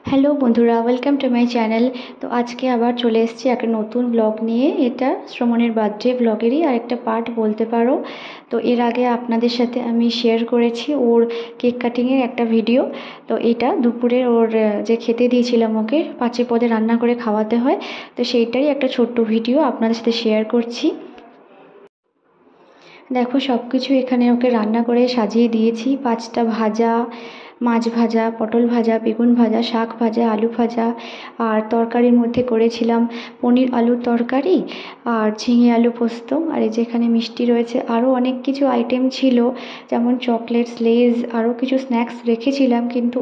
Hello বন্ধুরা, welcome to my channel. তো আজকে আবার চলে এসেছি একটা নতুন ব্লগ নিয়ে। এটা শ্রমণের বার্থডে ব্লগেরই আরেকটা পার্ট বলতে পারো। তো এর আগে আপনাদের সাথে আমি শেয়ার করেছি ওর কেক কাটিংয়ের একটা ভিডিও। তো এটা দুপুরে ওর যে খেতে দিয়েছিলাম ওকে 5 পদে রান্না করে খাওয়াতে হয়, তো সেইটারই একটা ছোট্ট ভিডিও আপনাদের সাথে শেয়ার করছি। দেখো সব কিছু এখানে ওকে রান্না করে সাজিয়ে দিয়েছি। 5টা ভাজা, মাছ ভাজা, পটল ভাজা, বেগুন ভাজা, শাক ভাজা, আলু ভাজা, আর তরকারির মধ্যে করেছিলাম পনির আলুর তরকারি আর ঝিঙে আলু পোস্ত। আর এই যেখানে মিষ্টি রয়েছে, আরও অনেক কিছু আইটেম ছিল, যেমন চকলেটস, লেজ, আরও কিছু স্ন্যাক্স রেখেছিলাম, কিন্তু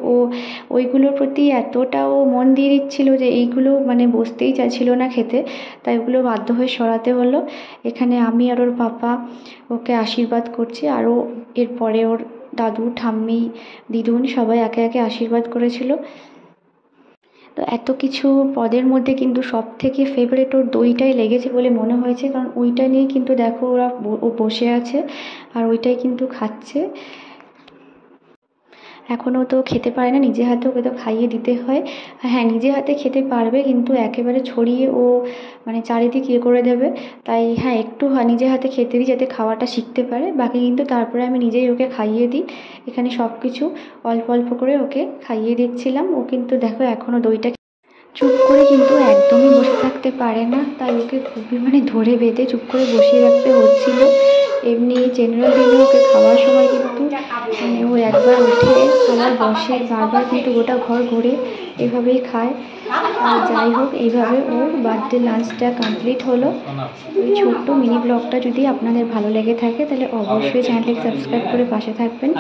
ওইগুলোর প্রতি এতটা ও মন দিয়ে দিচ্ছিল যে এইগুলো মানে বসতেই চাইছিল না খেতে, তাই ওগুলো বাধ্য হয়ে সরাতে হলো। এখানে আমি আর ওর পাপা ওকে আশীর্বাদ করছি, আরও এরপরে ওর দাদু, ঠাম্মি, দিদুন সবাই একে একে আশীর্বাদ করেছিল। তো এত কিছু পদের মধ্যে কিন্তু সব থেকে ফেভারিট ওর দইটাই লেগেছে বলে মনে হয়েছে, কারণ ওইটা নিয়ে কিন্তু দেখো ও বসে আছে আর ওইটাই কিন্তু খাচ্ছে। এখনও তো খেতে পারে না নিজে হাতে, ওকে তো খাইয়ে দিতে হয়। হ্যাঁ, নিজে হাতে খেতে পারবে, কিন্তু একেবারে ছড়িয়ে ও মানে চারিদিক করে দেবে। তাই হ্যাঁ, একটু নিজে হাতে খেতে দিই যাতে খাওয়াটা শিখতে পারে, বাকি কিন্তু তারপরে আমি নিজেই ওকে খাইয়ে দিই। এখানে সব কিছু অল্প অল্প করে ওকে খাইয়ে দিচ্ছিলাম। ও কিন্তু দেখো এখনও দইটা চুপ করে কিন্তু একদমই বসে থাকতে পারে না, তাই ওকে খুবই মানে ধরে বেঁধে চুপ করে বসিয়ে রাখতে হচ্ছিল। এমনি জেনারেল দিনে ওকে খাওয়ার সময় কিন্তু মানে ও একবার উঠে আবার বসে, বারবার কিন্তু গোটা ঘর ঘুরে এভাবেই খায়। আর যাই হোক, এইভাবে ওর বার্থডে লাঞ্চটা কমপ্লিট হলো। ওই ছোট্ট মিনি ব্লগটা যদি আপনাদের ভালো লেগে থাকে তাহলে অবশ্যই চ্যানেলটাকে সাবস্ক্রাইব করে পাশে থাকবেন।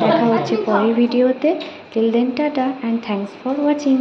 দেখা হচ্ছে পরের ভিডিওতে। Till then tata and thanks for watching.